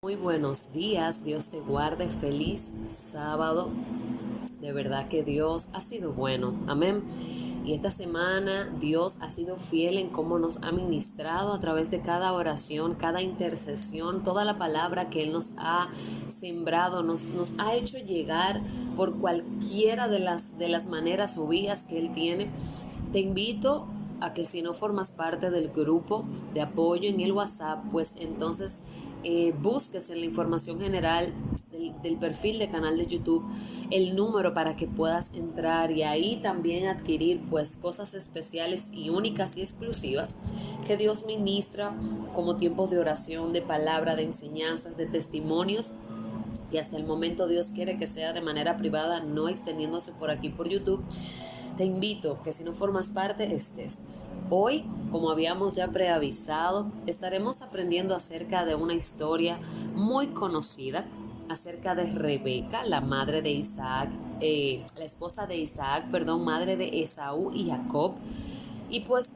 Muy buenos días, Dios te guarde, feliz sábado. De verdad que Dios ha sido bueno, amén. Y esta semana Dios ha sido fiel en cómo nos ha ministrado a través de cada oración, cada intercesión, toda la palabra que Él nos ha sembrado, nos ha hecho llegar por cualquiera de las maneras o vías que Él tiene. Te invito a que si no formas parte del grupo de apoyo en el WhatsApp, pues entonces busques en la información general del perfil de canal de YouTube el número para que puedas entrar y ahí también adquirir pues cosas especiales y únicas y exclusivas que Dios ministra, como tiempos de oración, de palabra, de enseñanzas, de testimonios, que hasta el momento Dios quiere que sea de manera privada, no extendiéndose por aquí por YouTube. Te invito que si no formas parte estés. Hoy, como habíamos ya preavisado, estaremos aprendiendo acerca de una historia muy conocida, acerca de Rebeca, la madre de Isaac, la esposa de Isaac, perdón, madre de Esaú y Jacob. Y pues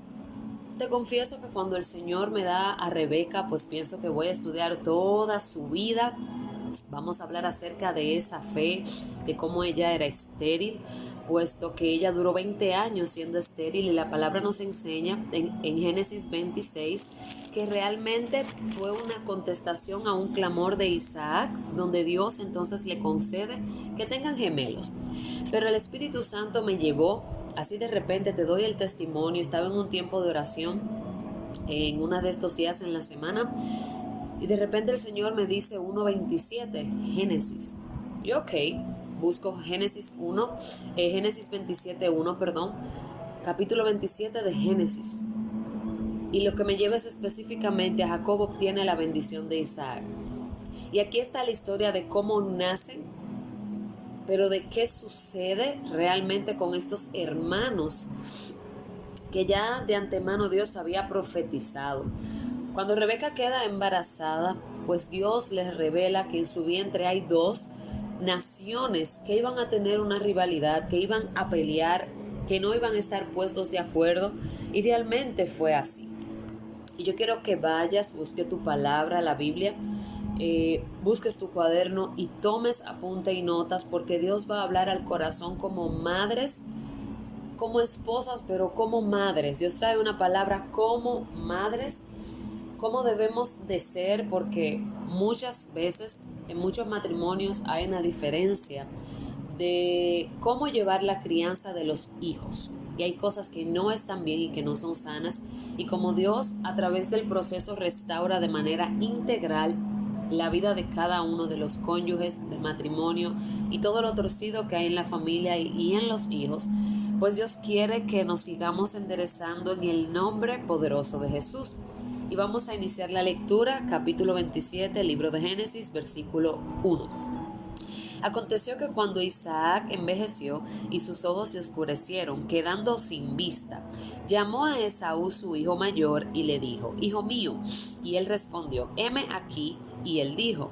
te confieso que cuando el Señor me da a Rebeca, pues pienso que voy a estudiar toda su vida. Vamos a hablar acerca de esa fe, de cómo ella era estéril, puesto que ella duró 20 años siendo estéril, y la palabra nos enseña en Génesis 26 que realmente fue una contestación a un clamor de Isaac, donde Dios entonces le concede que tengan gemelos. Pero el Espíritu Santo me llevó, así de repente te doy el testimonio, estaba en un tiempo de oración, en uno de estos días en la semana, y de repente el Señor me dice 1:27, Génesis. Y ok, busco Génesis 1, Génesis 27:1, perdón, capítulo 27 de Génesis. Y lo que me lleva es específicamente a Jacob obtiene la bendición de Isaac. Y aquí está la historia de cómo nacen, pero de qué sucede realmente con estos hermanos que ya de antemano Dios había profetizado. Cuando Rebeca queda embarazada, pues Dios les revela que en su vientre hay dos naciones que iban a tener una rivalidad, que iban a pelear, que no iban a estar puestos de acuerdo, y realmente fue así. Y yo quiero que vayas, busque tu palabra, la Biblia, busques tu cuaderno y tomes apunte y notas, porque Dios va a hablar al corazón como madres, como esposas, pero como madres. Dios trae una palabra como madres, cómo debemos de ser, porque muchas veces en muchos matrimonios hay una diferencia de cómo llevar la crianza de los hijos. Y hay cosas que no están bien y que no son sanas. Y como Dios a través del proceso restaura de manera integral la vida de cada uno de los cónyuges del matrimonio y todo lo torcido que hay en la familia y en los hijos, pues Dios quiere que nos sigamos enderezando en el nombre poderoso de Jesús. Y vamos a iniciar la lectura, capítulo 27, libro de Génesis, versículo 1. Aconteció que cuando Isaac envejeció y sus ojos se oscurecieron, quedando sin vista, llamó a Esaú su hijo mayor y le dijo: Hijo mío. Y él respondió: heme aquí. Y él dijo: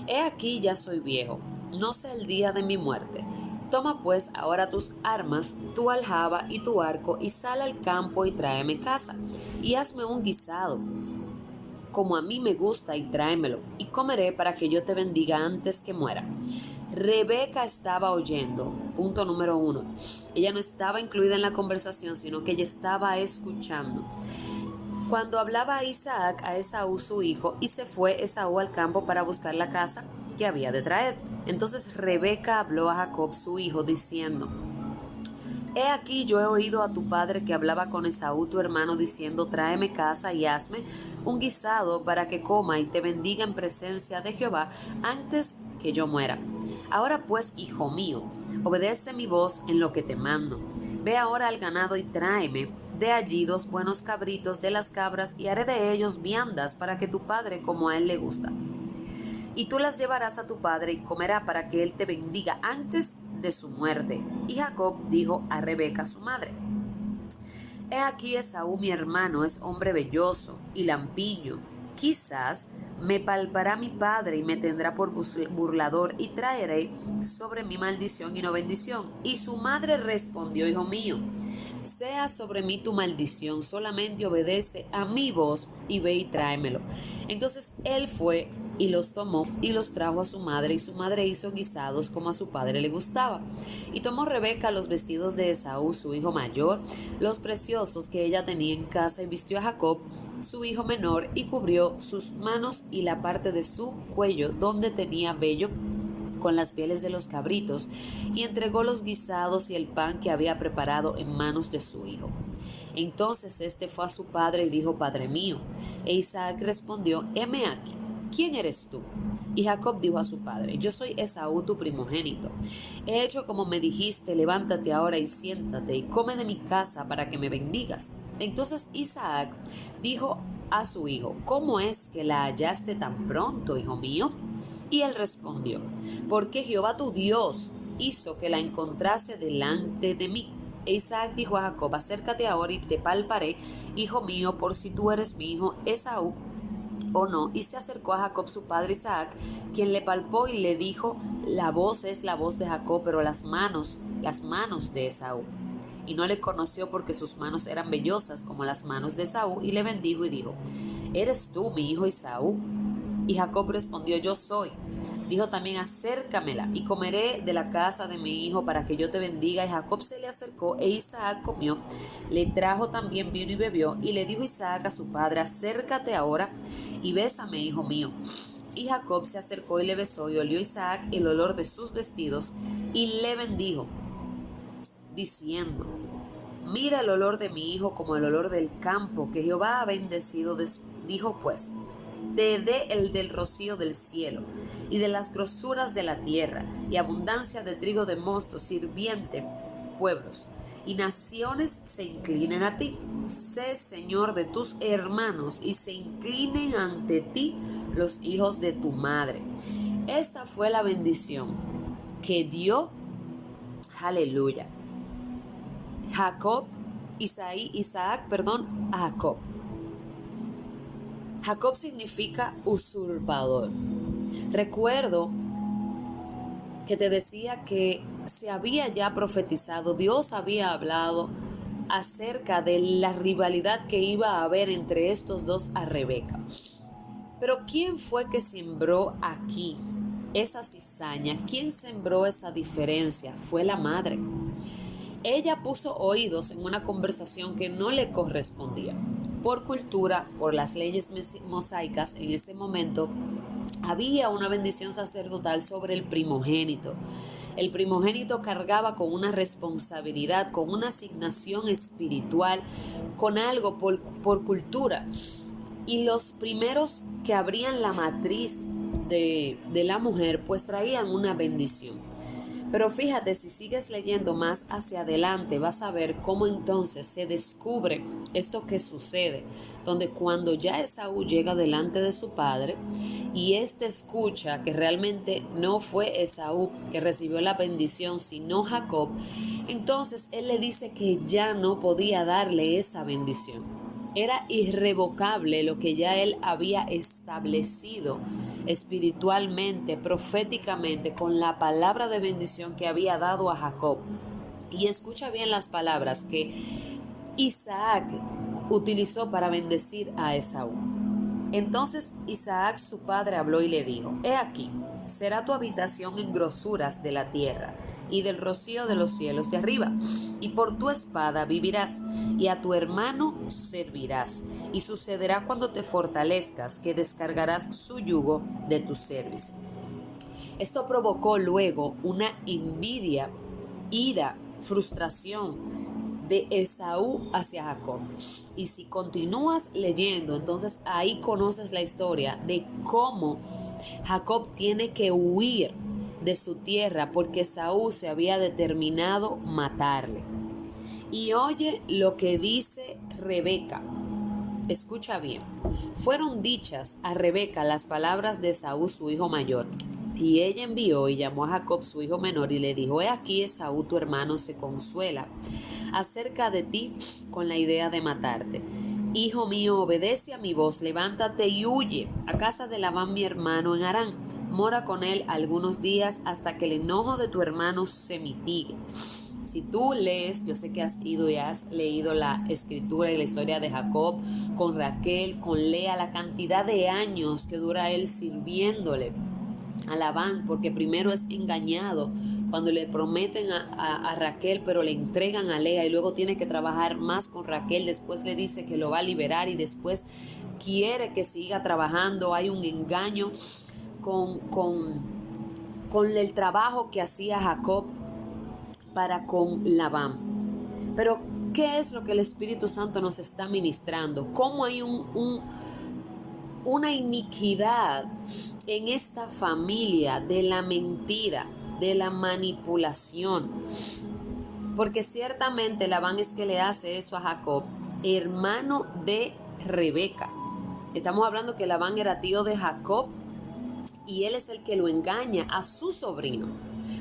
He aquí, ya soy viejo, no sé el día de mi muerte. Toma pues ahora tus armas, tu aljaba y tu arco, y sal al campo y tráeme caza, y hazme un guisado, como a mí me gusta, y tráemelo, y comeré para que yo te bendiga antes que muera. Rebeca estaba oyendo. Punto número 1. Ella no estaba incluida en la conversación, sino que ella estaba escuchando. Cuando hablaba Isaac a Esaú su hijo, y se fue Esaú al campo para buscar la caza que había de traer. Entonces Rebeca habló a Jacob su hijo, diciendo: He aquí, yo he oído a tu padre que hablaba con Esaú tu hermano, diciendo: tráeme caza y hazme un guisado para que coma y te bendiga en presencia de Jehová antes que yo muera. Ahora pues, hijo mío, obedece mi voz en lo que te mando. Ve ahora al ganado y tráeme de allí 2 buenos cabritos de las cabras, y haré de ellos viandas para que tu padre, como a él le gusta. Y tú las llevarás a tu padre y comerá para que él te bendiga antes de su muerte. Y Jacob dijo a Rebeca su madre: He aquí, Esaú mi hermano es hombre velloso y lampiño. Quizás me palpará mi padre y me tendrá por burlador, y traeré sobre mí maldición y no bendición. Y su madre respondió: Hijo mío, sea sobre mí tu maldición, solamente obedece a mi voz y ve y tráemelo. Entonces él fue y los tomó y los trajo a su madre, y su madre hizo guisados como a su padre le gustaba. Y tomó Rebeca los vestidos de Esaú, su hijo mayor, los preciosos que ella tenía en casa, y vistió a Jacob, su hijo menor, y cubrió sus manos y la parte de su cuello donde tenía vello con las pieles de los cabritos, y entregó los guisados y el pan que había preparado en manos de su hijo. Entonces este fue a su padre y dijo: Padre mío. E Isaac respondió: Heme aquí, ¿quién eres tú? Y Jacob dijo a su padre: Yo soy Esaú, tu primogénito. He hecho como me dijiste, levántate ahora y siéntate y come de mi casa para que me bendigas. Entonces Isaac dijo a su hijo: ¿Cómo es que la hallaste tan pronto, hijo mío? Y él respondió: Porque Jehová tu Dios hizo que la encontrase delante de mí. E Isaac dijo a Jacob: Acércate ahora y te palparé, hijo mío, por si tú eres mi hijo Esaú o no. Y se acercó a Jacob su padre Isaac, quien le palpó y le dijo: La voz es la voz de Jacob, pero las manos de Esaú. Y no le conoció porque sus manos eran vellosas como las manos de Esaú, y le bendijo y dijo: ¿Eres tú mi hijo Esaú? Y Jacob respondió: Yo soy. Dijo también: Acércamela y comeré de la casa de mi hijo para que yo te bendiga. Y Jacob se le acercó e Isaac comió. Le trajo también vino y bebió. Y le dijo Isaac a su padre: Acércate ahora y bésame, hijo mío. Y Jacob se acercó y le besó, y olió Isaac el olor de sus vestidos y le bendijo, diciendo: Mira el olor de mi hijo como el olor del campo que Jehová ha bendecido. Dijo pues: Te dé el del rocío del cielo y de las grosuras de la tierra, y abundancia de trigo de mosto, sirviente pueblos y naciones se inclinen a ti. Sé Señor de tus hermanos, y se inclinen ante ti los hijos de tu madre. Esta fue la bendición que dio, aleluya, Isaac, a Jacob. Jacob significa usurpador. Recuerdo que te decía que se había ya profetizado, Dios había hablado acerca de la rivalidad que iba a haber entre estos dos a Rebeca. Pero ¿quién fue que sembró aquí esa cizaña? ¿Quién sembró esa diferencia? Fue la madre. Ella puso oídos en una conversación que no le correspondía. Por cultura, por las leyes mosaicas, en ese momento había una bendición sacerdotal sobre el primogénito. El primogénito cargaba con una responsabilidad, con una asignación espiritual, con algo por cultura. Y los primeros que abrían la matriz de la mujer, pues traían una bendición. Pero fíjate, si sigues leyendo más hacia adelante, vas a ver cómo entonces se descubre esto que sucede, donde cuando ya Esaú llega delante de su padre y éste escucha que realmente no fue Esaú que recibió la bendición, sino Jacob, entonces él le dice que ya no podía darle esa bendición. Era irrevocable lo que ya él había establecido espiritualmente, proféticamente, con la palabra de bendición que había dado a Jacob. Y escucha bien las palabras que Isaac utilizó para bendecir a Esaú. Entonces Isaac su padre habló y le dijo: He aquí, será tu habitación en grosuras de la tierra y del rocío de los cielos de arriba, y por tu espada vivirás, y a tu hermano servirás, y sucederá cuando te fortalezcas que descargarás su yugo de tu cerviz. Esto provocó luego una envidia, ira, frustración de Esaú hacia Jacob. Y si continúas leyendo, entonces ahí conoces la historia de cómo Jacob tiene que huir de su tierra porque Esaú se había determinado matarle. Y oye lo que dice Rebeca. Escucha bien. Fueron dichas a Rebeca las palabras de Esaú, su hijo mayor. Y ella envió y llamó a Jacob, su hijo menor, y le dijo: He aquí, Esaú tu hermano se consuela acerca de ti con la idea de matarte. Hijo mío, obedece a mi voz, levántate y huye a casa de Labán mi hermano en Harán. Mora con él algunos días hasta que el enojo de tu hermano se mitigue. Si tú lees, yo sé que has ido y has leído la escritura y la historia de Jacob con Raquel, con Lea, la cantidad de años que dura él sirviéndole a Labán, porque primero es engañado cuando le prometen a Raquel, pero le entregan a Lea, y luego tiene que trabajar más con Raquel. Después le dice que lo va a liberar y después quiere que siga trabajando. Hay un engaño con el trabajo que hacía Jacob para con Labán. Pero ¿qué es lo que el Espíritu Santo nos está ministrando? ¿Cómo hay una iniquidad en esta familia de la mentira, de la manipulación? Porque ciertamente Labán es que le hace eso a Jacob, hermano de Rebeca. Estamos hablando que Labán era tío de Jacob y él es el que lo engaña a su sobrino.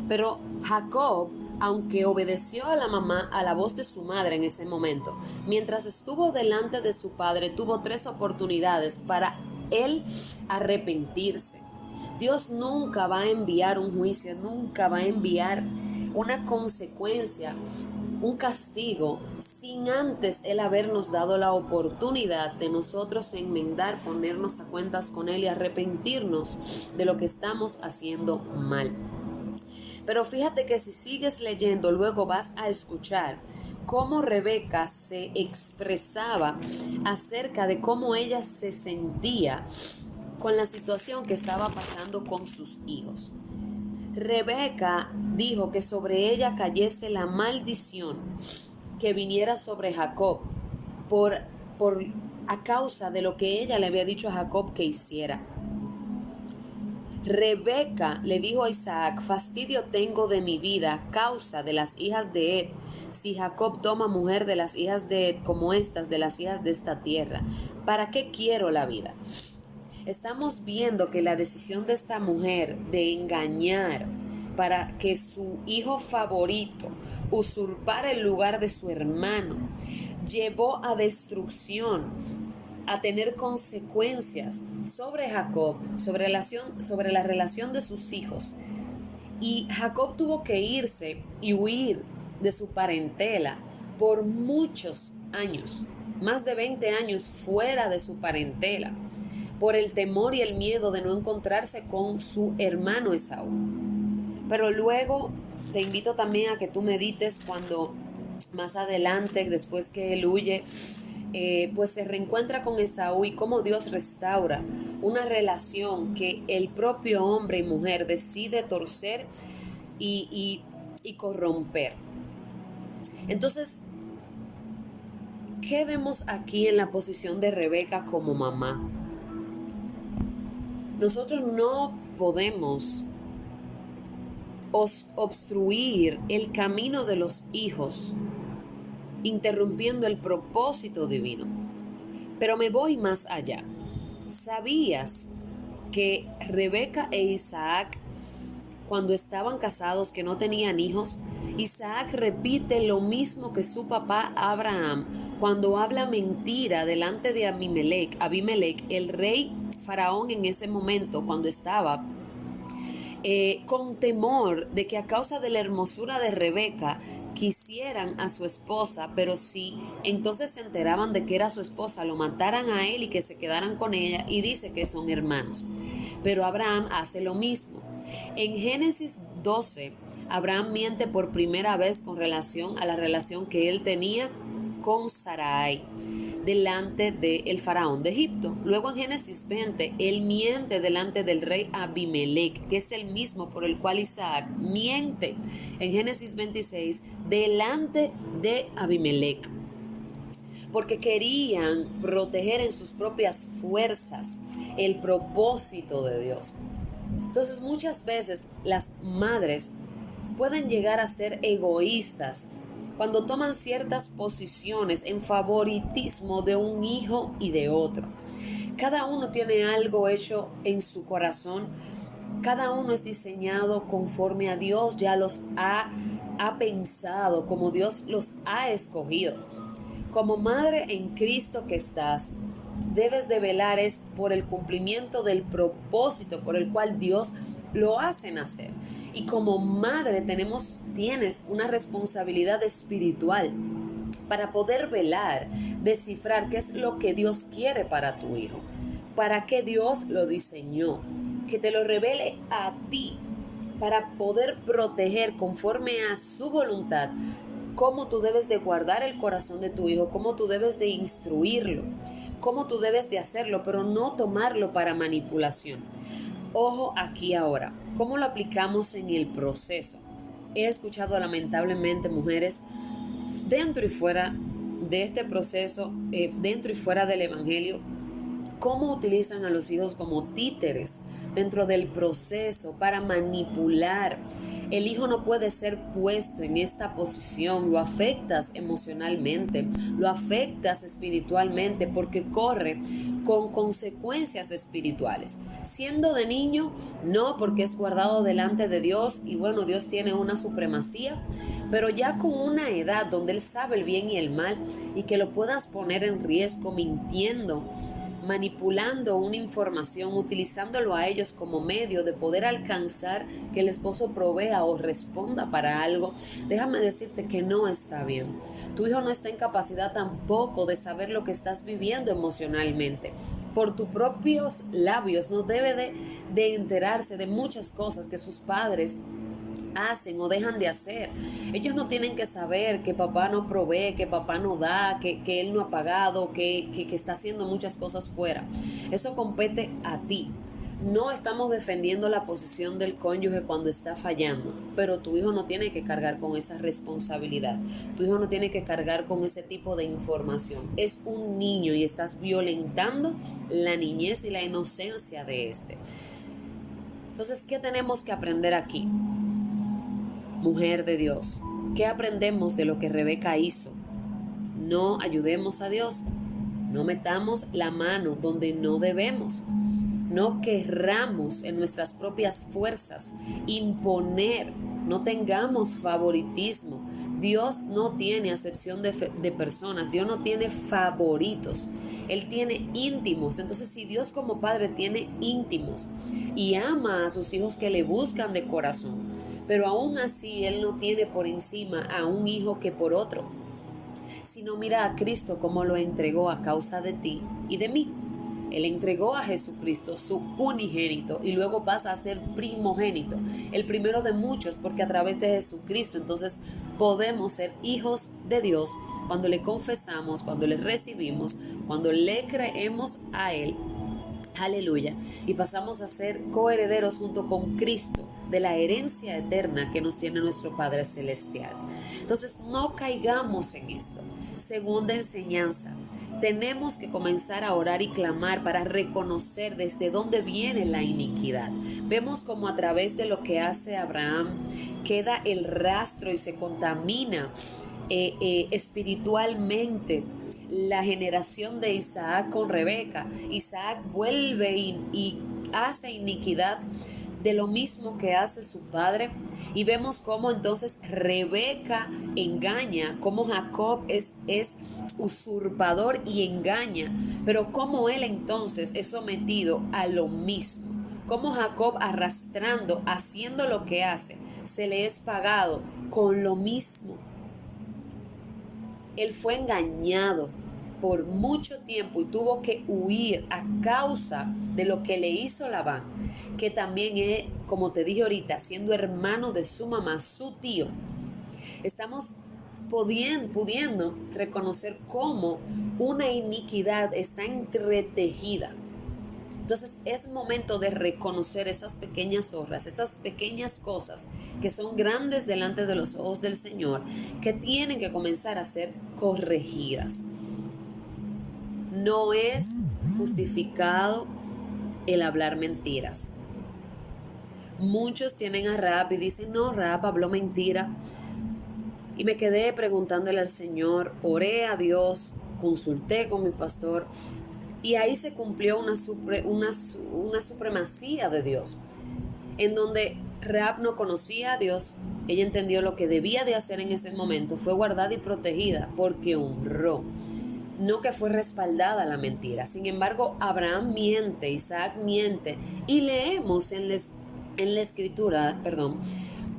Pero Jacob, aunque obedeció a la mamá, a la voz de su madre en ese momento, mientras estuvo delante de su padre, tuvo 3 oportunidades para él arrepentirse. Dios nunca va a enviar un juicio, nunca va a enviar una consecuencia, un castigo, sin antes Él habernos dado la oportunidad de nosotros enmendar, ponernos a cuentas con Él y arrepentirnos de lo que estamos haciendo mal. Pero fíjate que si sigues leyendo, luego vas a escuchar cómo Rebeca se expresaba acerca de cómo ella se sentía con la situación que estaba pasando con sus hijos. Rebeca dijo que sobre ella cayese la maldición que viniera sobre Jacob a causa de lo que ella le había dicho a Jacob que hiciera. Rebeca le dijo a Isaac: fastidio tengo de mi vida a causa de las hijas de Ed, si Jacob toma mujer de las hijas de Ed como estas de las hijas de esta tierra. ¿Para qué quiero la vida? Estamos viendo que la decisión de esta mujer de engañar para que su hijo favorito usurpara el lugar de su hermano llevó a destrucción, a tener consecuencias sobre Jacob, sobre la relación de sus hijos. Y Jacob tuvo que irse y huir de su parentela por muchos años, más de 20 años fuera de su parentela, por el temor y el miedo de no encontrarse con su hermano Esaú. Pero luego te invito también a que tú medites cuando más adelante, después que él huye, pues se reencuentra con Esaú, y cómo Dios restaura una relación que el propio hombre y mujer decide torcer y corromper. Entonces, ¿qué vemos aquí en la posición de Rebeca como mamá? Nosotros no podemos obstruir el camino de los hijos interrumpiendo el propósito divino. Pero me voy más allá. ¿Sabías que Rebeca e Isaac, cuando estaban casados, que no tenían hijos, Isaac repite lo mismo que su papá Abraham cuando habla mentira delante de Abimelech, el rey faraón en ese momento, cuando estaba con temor de que a causa de la hermosura de Rebeca quisieran a su esposa, pero si entonces se enteraban de que era su esposa, lo mataran a él y que se quedaran con ella, y dice que son hermanos. Pero Abraham hace lo mismo. En Génesis 12, Abraham miente por primera vez con relación a la relación que él tenía con Sarai delante del faraón de Egipto. Luego en Génesis 20, él miente delante del rey Abimelech, que es el mismo por el cual Isaac miente en Génesis 26 delante de Abimelech, porque querían proteger en sus propias fuerzas el propósito de Dios. Entonces, muchas veces las madres pueden llegar a ser egoístas cuando toman ciertas posiciones en favoritismo de un hijo y de otro. Cada uno tiene algo hecho en su corazón, cada uno es diseñado conforme a Dios ya los ha pensado, como Dios los ha escogido. Como madre en Cristo que estás, debes de velar es por el cumplimiento del propósito por el cual Dios lo hace nacer. Y como madre tienes una responsabilidad espiritual para poder velar, descifrar qué es lo que Dios quiere para tu hijo, para qué Dios lo diseñó, que te lo revele a ti, para poder proteger conforme a su voluntad, cómo tú debes de guardar el corazón de tu hijo, cómo tú debes de instruirlo, cómo tú debes de hacerlo, pero no tomarlo para manipulación. Ojo aquí ahora, ¿cómo lo aplicamos en el proceso? He escuchado lamentablemente mujeres dentro y fuera de este proceso, dentro y fuera del evangelio, cómo utilizan a los hijos como títeres dentro del proceso para manipular. El hijo no puede ser puesto en esta posición, lo afectas emocionalmente, lo afectas espiritualmente porque corre con consecuencias espirituales. Siendo de niño, no, porque es guardado delante de Dios y bueno, Dios tiene una supremacía, pero ya con una edad donde Él sabe el bien y el mal y que lo puedas poner en riesgo mintiendo, manipulando una información, utilizándolo a ellos como medio de poder alcanzar que el esposo provea o responda para algo, déjame decirte que no está bien. Tu hijo no está en capacidad tampoco de saber lo que estás viviendo emocionalmente. Por tus propios labios no debe de enterarse de muchas cosas que sus padres hacen o dejan de hacer. Ellos no tienen que saber que papá no provee, que papá no da, que él no ha pagado, que está haciendo muchas cosas fuera. Eso compete a ti. No estamos defendiendo la posición del cónyuge cuando está fallando, pero tu hijo no tiene que cargar con esa responsabilidad. Tu hijo no tiene que cargar con ese tipo de información. Es un niño y estás violentando la niñez y la inocencia de este. Entonces, ¿qué tenemos que aprender aquí? Mujer de Dios, ¿qué aprendemos de lo que Rebeca hizo? No ayudemos a Dios, no metamos la mano donde no debemos, no querramos en nuestras propias fuerzas imponer, no tengamos favoritismo. Dios no tiene acepción de personas, Dios no tiene favoritos, Él tiene íntimos. Entonces, si Dios como Padre tiene íntimos y ama a sus hijos que le buscan de corazón, pero aún así Él no tiene por encima a un hijo que por otro, sino mira a Cristo como lo entregó a causa de ti y de mí. Él entregó a Jesucristo, su unigénito, y luego pasa a ser primogénito, el primero de muchos, porque a través de Jesucristo entonces podemos ser hijos de Dios cuando le confesamos, cuando le recibimos, cuando le creemos a Él. Aleluya. Y pasamos a ser coherederos junto con Cristo de la herencia eterna que nos tiene nuestro Padre Celestial. Entonces, no caigamos en esto. Segunda enseñanza. Tenemos que comenzar a orar y clamar para reconocer desde dónde viene la iniquidad. Vemos como a través de lo que hace Abraham queda el rastro y se contamina espiritualmente la generación de Isaac con Rebeca. Isaac vuelve y hace iniquidad de lo mismo que hace su padre, y vemos cómo entonces Rebeca engaña, cómo Jacob es usurpador y engaña, pero cómo él entonces es sometido a lo mismo, cómo Jacob arrastrando, haciendo lo que hace, se le es pagado con lo mismo. Él fue engañado por mucho tiempo y tuvo que huir a causa de lo que le hizo Labán, que también es, como te dije ahorita, siendo hermano de su mamá, su tío. Estamos pudiendo reconocer cómo una iniquidad está entretejida. Entonces es momento de reconocer esas pequeñas zorras, esas pequeñas cosas que son grandes delante de los ojos del Señor, que tienen que comenzar a ser corregidas. No es justificado el hablar mentiras. Muchos tienen a Rahab y dicen, no, Rahab habló mentira. Y me quedé preguntándole al Señor, oré a Dios, consulté con mi pastor, y ahí se cumplió una supremacía de Dios, en donde Rahab no conocía a Dios. Ella entendió lo que debía de hacer en ese momento, fue guardada y protegida porque honró, no que fue respaldada la mentira. Sin embargo, Abraham miente, Isaac miente, y leemos en en la escritura,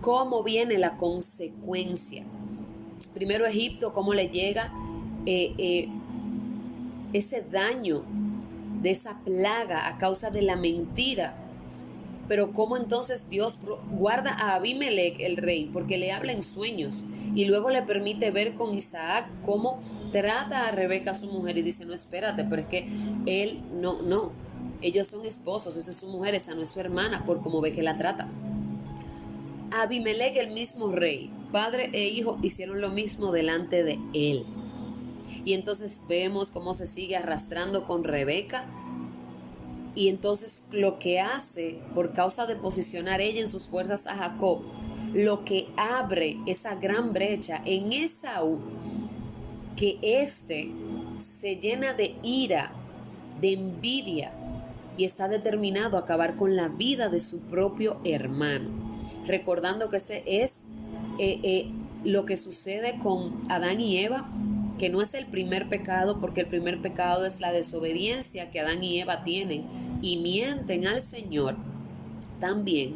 cómo viene la consecuencia. Primero Egipto, cómo le llega ese daño de esa plaga a causa de la mentira. Pero cómo entonces Dios guarda a Abimelech, el rey, porque le habla en sueños y luego le permite ver con Isaac cómo trata a Rebeca, su mujer, y dice, no, espérate, pero es que él no, ellos son esposos, esa es su mujer, esa no es su hermana, por cómo ve que la trata. Abimelech, el mismo rey, padre e hijo, hicieron lo mismo delante de él. Y entonces vemos cómo se sigue arrastrando con Rebeca. Y entonces lo que hace, por causa de posicionar ella en sus fuerzas a Jacob, lo que abre esa gran brecha en Esaú, que se llena de ira, de envidia, y está determinado a acabar con la vida de su propio hermano. Recordando que ese es lo que sucede con Adán y Eva, que no es el primer pecado, porque el primer pecado es la desobediencia que Adán y Eva tienen y mienten al Señor también.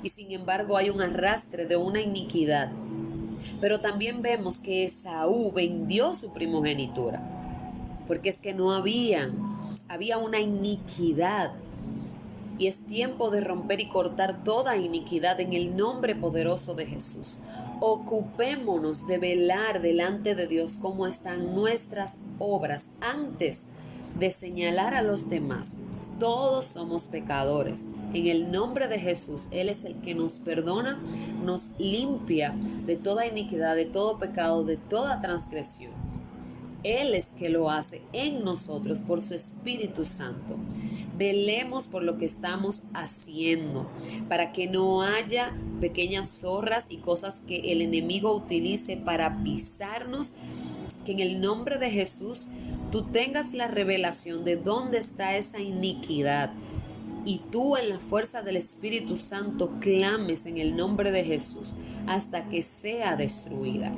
Y sin embargo hay un arrastre de una iniquidad. Pero también vemos que Esaú vendió su primogenitura, porque es que había una iniquidad. Y es tiempo de romper y cortar toda iniquidad en el nombre poderoso de Jesús. Ocupémonos de velar delante de Dios cómo están nuestras obras antes de señalar a los demás. Todos somos pecadores. En el nombre de Jesús, Él es el que nos perdona, nos limpia de toda iniquidad, de todo pecado, de toda transgresión. Él es que lo hace en nosotros por su Espíritu Santo. Velemos por lo que estamos haciendo, para que no haya pequeñas zorras y cosas que el enemigo utilice para pisarnos. Que en el nombre de Jesús tú tengas la revelación de dónde está esa iniquidad, y tú en la fuerza del Espíritu Santo clames en el nombre de Jesús hasta que sea destruida.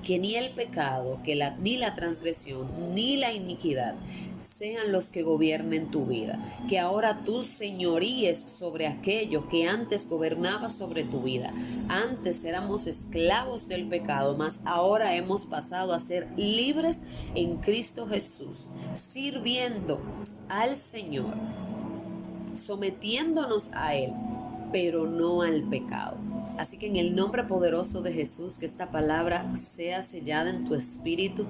Que ni el pecado, ni la transgresión, ni la iniquidad sean los que gobiernen tu vida. Que ahora tú señoríes sobre aquello que antes gobernaba sobre tu vida. Antes éramos esclavos del pecado, mas ahora hemos pasado a ser libres en Cristo Jesús, sirviendo al Señor, sometiéndonos a Él, pero no al pecado. Así que en el nombre poderoso de Jesús, que esta palabra sea sellada en tu espíritu,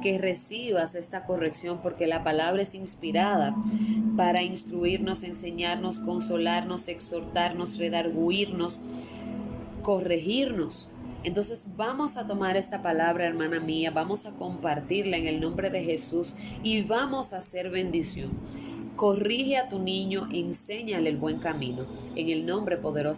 que recibas esta corrección, porque la palabra es inspirada para instruirnos, enseñarnos, consolarnos, exhortarnos, redarguirnos, corregirnos. Entonces vamos a tomar esta palabra, hermana mía, vamos a compartirla en el nombre de Jesús y vamos a hacer bendición. Corrige a tu niño, enséñale el buen camino, en el nombre poderoso